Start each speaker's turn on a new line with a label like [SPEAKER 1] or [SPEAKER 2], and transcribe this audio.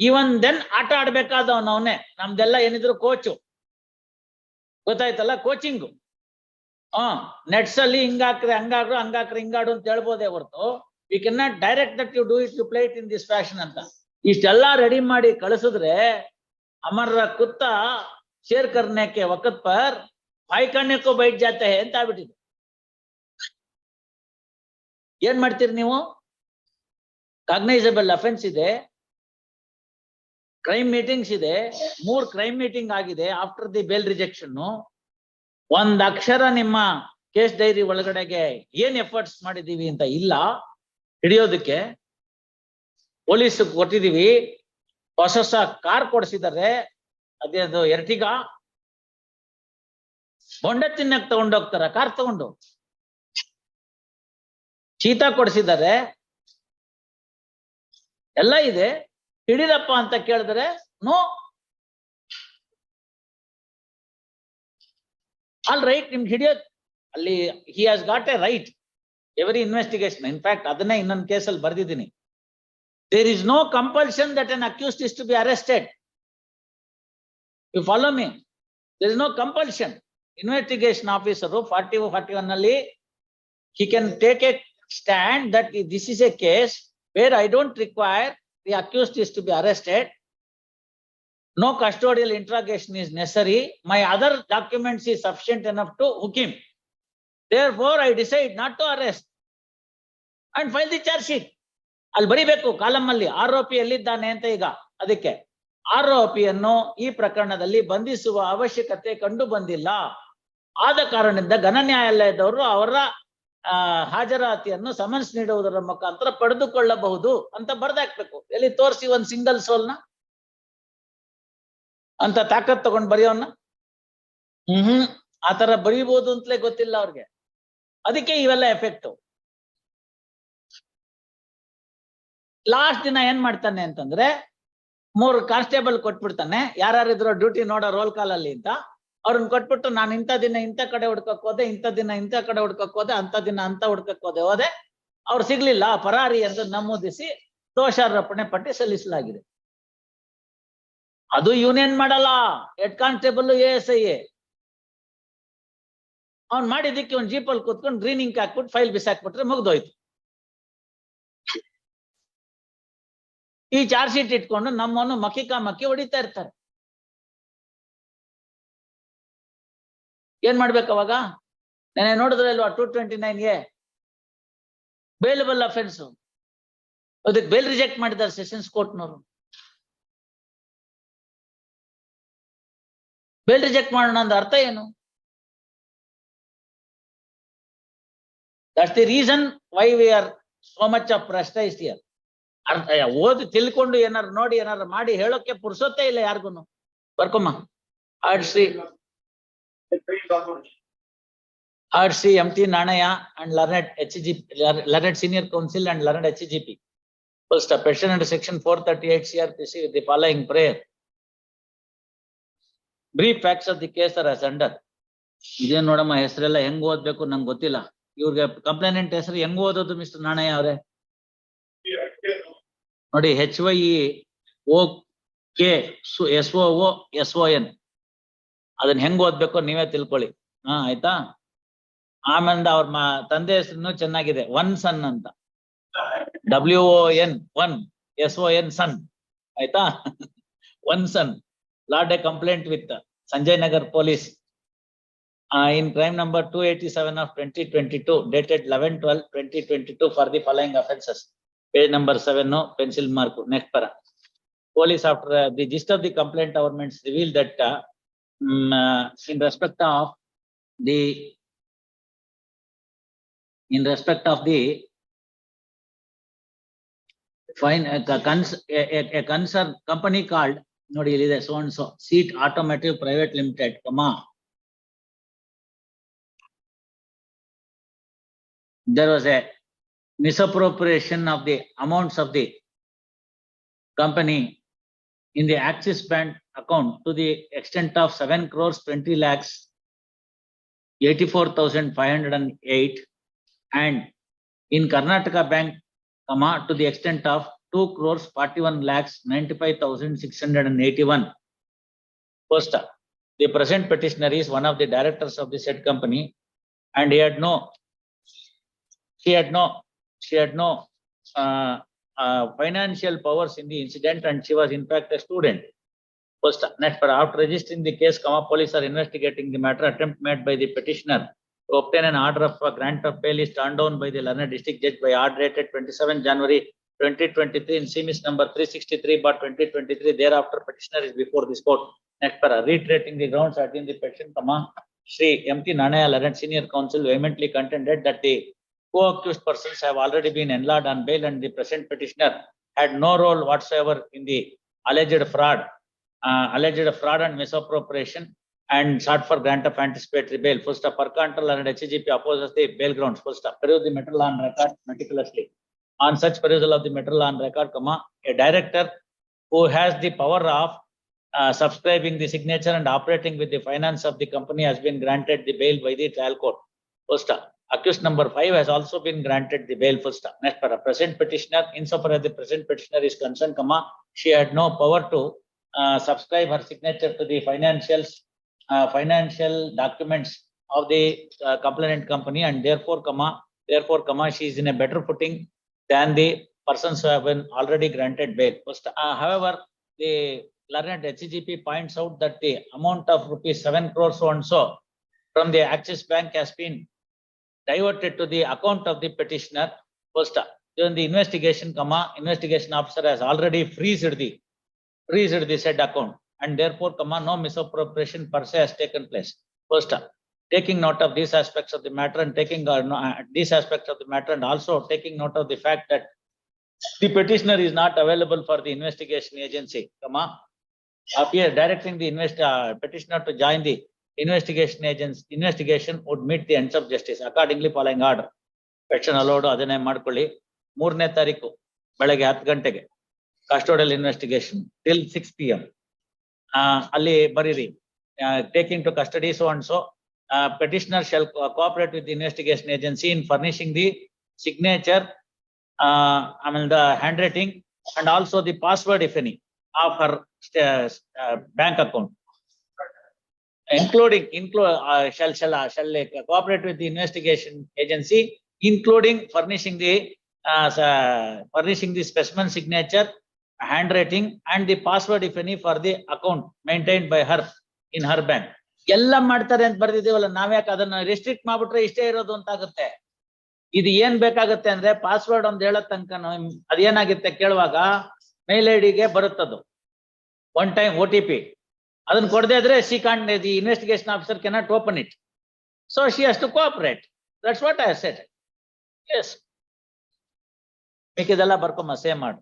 [SPEAKER 1] Even then ಆಟ ಆಡ್ಬೇಕಾದವನು ಅವನೇ. ನಮ್ದೆಲ್ಲ ಏನಿದ್ರು ಕೋಚು, ಗೊತ್ತಾಯ್ತಲ್ಲ, ಕೋಚಿಂಗು. ನೆಟ್ಸ್ ಅಲ್ಲಿ ಹಿಂಗಾಕ್ರೆ ಹಂಗಾಡ್ರು, ಹಂಗಾಕ್ರೆ ಹಿಂಗಾಡು ಅಂತ ಹೇಳ್ಬೋದೇ ಹೊರತು you can not direct that you do it, you play it in this fashion ಅಂತ. ಇಷ್ಟೆಲ್ಲ ರೆಡಿ ಮಾಡಿ ಕಳಿಸಿದ್ರೆ ಅಮರ ಕುತ್ತ ಶೇರ್ ಕರ್ನೆಕ್ಕೆ ವಕತ್ ಪರ್ ಭಾಯ್ ಕಣ್ಣಕ್ಕೂ ಬೈಟ್ ಜಾತೆ ಅಂತ ಆಗ್ಬಿಟ್ಟಿದೆ. ಏನ್ ಮಾಡ್ತೀರಿ ನೀವು? ಕಾಗ್ನೈಸಬಲ್ ಅಫೆನ್ಸ್ ಇದೆ, ಕ್ರೈಮ್ ಮೀಟಿಂಗ್ಸ್ ಇದೆ, 3 ಕ್ರೈಮ್ ಮೀಟಿಂಗ್ ಆಗಿದೆ ಆಫ್ಟರ್ ದಿ ಬೇಲ್ ರಿಜೆಕ್ಷನ್. ಒಂದ್ ಅಕ್ಷರ ನಿಮ್ಮ ಕೇಸ್ ಡೈರಿ ಒಳಗಡೆಗೆ ಏನ್ ಎಫರ್ಟ್ಸ್ ಮಾಡಿದೀವಿ ಅಂತ ಇಲ್ಲ ಹಿಡಿಯೋದಕ್ಕೆ. ಪೊಲೀಸ್ ಕೊಟ್ಟಿದೀವಿ, ಹೊಸ ಕಾರ್ ಕೊಡಿಸಿದ್ದಾರೆ, ಅದೇದು ಎರ್ಟಿಗಾ. ಬೊಂಡ ತಿನ್ನಕ್ ತಗೊಂಡೋಗ್ತಾರ ಕಾರ್ ತಗೊಂಡು. ಚೀತಾ ಕೊಡಿಸಿದ್ದಾರೆ, ಎಲ್ಲ ಇದೆ. ಹಿಡಿದಪ್ಪ ಅಂತ ಕೇಳಿದ್ರೆ ನೋ. ಆಲ್ ರೈಟ್, ನಿಮ್ಗೆ ಹಿಡಿಯೋದ್ ಅಲ್ಲಿ he has got a right every investigation. In fact ಅದನ್ನೇ ಇನ್ನೊಂದು ಕೇಸಲ್ಲಿ ಬರ್ದಿದ್ದೀನಿ. There is no compulsion that an accused is to be arrested. You follow me? There is no compulsion. Investigation officer 41 ಅಲ್ಲಿ he can take a stand that this is a case where I don't require the accused is to be arrested. No custodial interrogation is necessary. My other documents is sufficient enough to hook him. Therefore, I decide not to arrest and file the charge sheet. ಅಲ್ಲಿ ಬರಿಬೇಕು column ಅಲ್ಲಿ ಆರೋಪಿ ಎಲ್ಲಿದ್ದಾನೆ ಅಂತ. ಈಗ ಅದಕ್ಕೆ ಆರೋಪಿಯನ್ನು ಈ ಪ್ರಕರಣದಲ್ಲಿ ಬಂಧಿಸುವ ಅವಶ್ಯಕತೆ ಕಂಡು ಬಂದಿಲ್ಲ. ಆದ ಕಾರಣದಿಂದ ಘನ ನ್ಯಾಯಾಲಯದವರು ಅವರ ಹಾಜರಾತಿಯನ್ನು ಸಮನ್ಸ್ ನೀಡುವುದರ ಮುಖಾಂತರ ಪಡೆದುಕೊಳ್ಳಬಹುದು ಅಂತ ಬರ್ದಾಕ್ಬೇಕು. ಎಲ್ಲಿ ತೋರಿಸಿ ಒಂದ್ ಸಿಂಗಲ್ ಸೋಲ್ನ ಅಂತ ತಾಕತ್ ತಗೊಂಡ್ ಬರೆಯೋನ್ನ. ಆತರ ಬರೀಬಹುದು ಅಂತಲೇ ಗೊತ್ತಿಲ್ಲ ಅವ್ರಿಗೆ. ಅದಕ್ಕೆ ಇವೆಲ್ಲ ಎಫೆಕ್ಟ್. ಲಾಸ್ಟ್ ದಿನ ಏನ್ ಮಾಡ್ತಾನೆ ಅಂತಂದ್ರೆ 3 ಕಾನ್ಸ್ಟೇಬಲ್ ಕೊಟ್ಬಿಡ್ತಾನೆ. ಯಾರ್ಯಾರಿದ್ರು ಡ್ಯೂಟಿ ನೋಡೋ ರೋಲ್ ಕಾಲ್ ಅಲ್ಲಿ ಅಂತ ಅವ್ರನ್ನ ಕೊಟ್ಬಿಟ್ಟು, ನಾನು ಇಂಥ ದಿನ ಇಂಥ ಕಡೆ ಹುಡ್ಕಕ್ ಹೋದೆ, ಇಂಥ ದಿನ ಇಂಥ ಕಡೆ ಹುಡ್ಕಕ್ ಹೋದೆ, ಅಂತ ದಿನ ಅಂತ ಹುಡ್ಕಕ್ ಹೋದೆ, ಅವ್ರು ಸಿಗ್ಲಿಲ್ಲ, ಪರಾರಿ ಎಂದು ನಮೂದಿಸಿ ದೋಷಾರೋಪಣೆ ಪಟ್ಟಿ ಸಲ್ಲಿಸಲಾಗಿದೆ. ಅದು ಯೂನಿಯನ್ ಮಾಡಲ್ಲ, ಹೆಡ್ ಕಾನ್ಸ್ಟೇಬಲ್ ASI. ಅವ್ನ್ ಮಾಡಿದ್ದಕ್ಕೆ ಒಂದ್ ಜೀಪಲ್ಲಿ ಕೂತ್ಕೊಂಡು ಗ್ರೀನ್ ಇಂಕ್ ಹಾಕ್ಬಿಟ್ಟು ಫೈಲ್ ಬಿಸಾಕ್ಬಿಟ್ರೆ ಮುಗ್ದೋಯ್ತು. ಈ ಚಾರ್ಜ್ ಶೀಟ್ ಇಟ್ಕೊಂಡು ನಮ್ಮನ್ನು ಮಕ್ಕಿ ಹೊಡಿತಾ ಇರ್ತಾರೆ. ಏನ್ ಮಾಡ್ಬೇಕು ಅವಾಗ? ನೆನೆ ನೋಡಿದ್ರೆ ಇಲ್ವಾ 229A ಬೇಲಬಲ್ ಅಫೆನ್ಸ್. ಅದಕ್ಕೆ ಬೇಲ್ ರಿಜೆಕ್ಟ್ ಮಾಡಿದ್ದಾರೆ ಸೆಷನ್ಸ್ ಕೋರ್ಟ್ನವರು. ಬೇಲ್ ರಿಜೆಕ್ಟ್ ಮಾಡೋಣ ಅಂದ್ರೆ ಅರ್ಥ ಏನು? That's the reason why we are so much of prestiged here. ಓದಿ ತಿಳ್ಕೊಂಡು ಏನಾರು ನೋಡಿ ಏನಾರು ಮಾಡಿ ಹೇಳೋಕೆ ಪುರ್ಸೊತ್ತೇ ಇಲ್ಲ ಯಾರಿಗೂ. ಬರ್ಕೊಮ್ಮ RC MT Nanaya and learned HGP, learned senior counsel and learned HGP. First, a petition under section 438 CRPC with the following prayer. Brief facts of the case are as under. ಇದೇನ್ ನೋಡಮ್ಮ, ಹೆಸರೆಲ್ಲ ಹೆಂಗ್ ಓದ್ಬೇಕು ನಂಗೆ ಗೊತ್ತಿಲ್ಲ. ಇವ್ರಿಗೆ ಕಂಪ್ಲೇನೆಂಟ್ ಹೆಸರು ಹೆಂಗ್ ಓದೋದು ಮಿಸ್ಟರ್ ನಾಣಯ್ಯ ಅವರೇ? ನೋಡಿ, HYEOKSOOSON ಅದನ್ನ ಹೆಂಗ್ ಓದ್ಬೇಕು ನೀವೇ ತಿಳ್ಕೊಳ್ಳಿ. ಆಯ್ತಾ? ಆಮೇಲೆ ಅವ್ರ ತಂದೆ ಹೆಸರು ಚೆನ್ನಾಗಿದೆ, ಒನ್ ಸನ್ ಅಂತ, WON 1 SON ಸನ್. ಆಯ್ತಾ? One son lodge a complaint with Sanjay Nagar police in crime number 287 of 2022 dated 11/12/2022 for the following offences. Page number 7, no pencil mark. Next para. Police, after the gist of the complaint, governments revealed that in respect of the fine a concern company called nodi ilide so and so Seat Automotive Private Limited, there was a misappropriation of the amounts of the company in the Axis Bank account to the extent of 7 crores 20 lakhs 84,508 and in Karnataka Bank, to the extent of 2 crores 41 lakhs 95,681. First, the present petitioner is one of the directors of the said company, and she had no financial powers in the incident, and she was in fact a student. First, next, after registering the case, police are investigating the matter. Attempt made by the petitioner to obtain an order of a grant of bail is turned down by the Lerner district judge by order dated 27 January 2023 in CMS number 363/2023. Thereafter, petitioner is before this court. Next, reiterating the grounds at in the petition, Shri M.T. Nanaya Lerner Senior Counsel vehemently contended that the co-accused persons have already been enlarged on bail, and the present petitioner had no role whatsoever in the alleged fraud and misappropriation, and sought for grant of anticipatory bail. First, per control and HGP opposes the bail grounds. First, peruse the material on record meticulously. On such perusal of the material on record, a director who has the power of subscribing the signature and operating with the finance of the company has been granted the bail by the trial court. First, accused number 5 has also been granted the bail. First, next, for a present petitioner, insofar as the present petitioner is concerned, she had no power to subscribe her signature to the financial documents of the complainant company, and therefore, she is in a better footing than the persons who have been already granted bail. First, however, the learned HGP points out that the amount of rupees 7 crores so and so from the Axis Bank has been diverted to the account of the petitioner. First, during the investigation, investigation officer has already freezed the said account, and therefore, no misappropriation per se has taken place. First, taking note of these aspects of the matter and also taking note of the fact that the petitioner is not available for the investigation agency, appear directing the petitioner to join the investigation would meet the ends of justice. Accordingly, following order, petition allowed adane ಮಾಡ್ಕೊಳ್ಳಿ 3ನೇ ತಾರೀಕು ಬೆಳಗ್ಗೆ 10 ಗಂಟೆಗೆ custodial investigation till 6 PM. Ali bariri, taking to custody so and so, petitioner shall cooperate with the investigation agency in furnishing the signature, the handwriting, and also the password, if any, of her bank account. Shall cooperate with the investigation agency, including furnishing the specimen signature, handwriting, and the password, if any, for the account maintained by her in her bank. ಎಲ್ಲ ಮಾಡ್ತಾರೆ ಅಂತ ಬರ್ದಿದ್ದೀವಲ್ಲ, ನಾವ್ಯಾಕೆ ಅದನ್ನ restrict ಮಾಡ್ಬಿಟ್ರೆ ಇಷ್ಟೇ ಇರೋದು ಅಂತ ಆಗುತ್ತೆ. ಇದು ಏನ್ ಬೇಕಾಗುತ್ತೆ ಅಂದ್ರೆ ಪಾಸ್ವರ್ಡ್ ಒಂದು ಹೇಳೋ ತನಕ ಅದೇನಾಗುತ್ತೆ ಕೇಳುವಾಗ ಮೇಲ್ ಐಡಿಗೆ ಬರುತ್ತದು ಒನ್ ಟೈಮ್ OTP. ಅದನ್ನ ಕೊಡದೇ ಇದ್ರೆ the investigation officer cannot open it. So she has to cooperate. That's what I have said. Yes, ಬೇಕಿದೆಲ್ಲ ಬರ್ಕೊಂಬ ಸೇವ್ ಮಾಡು.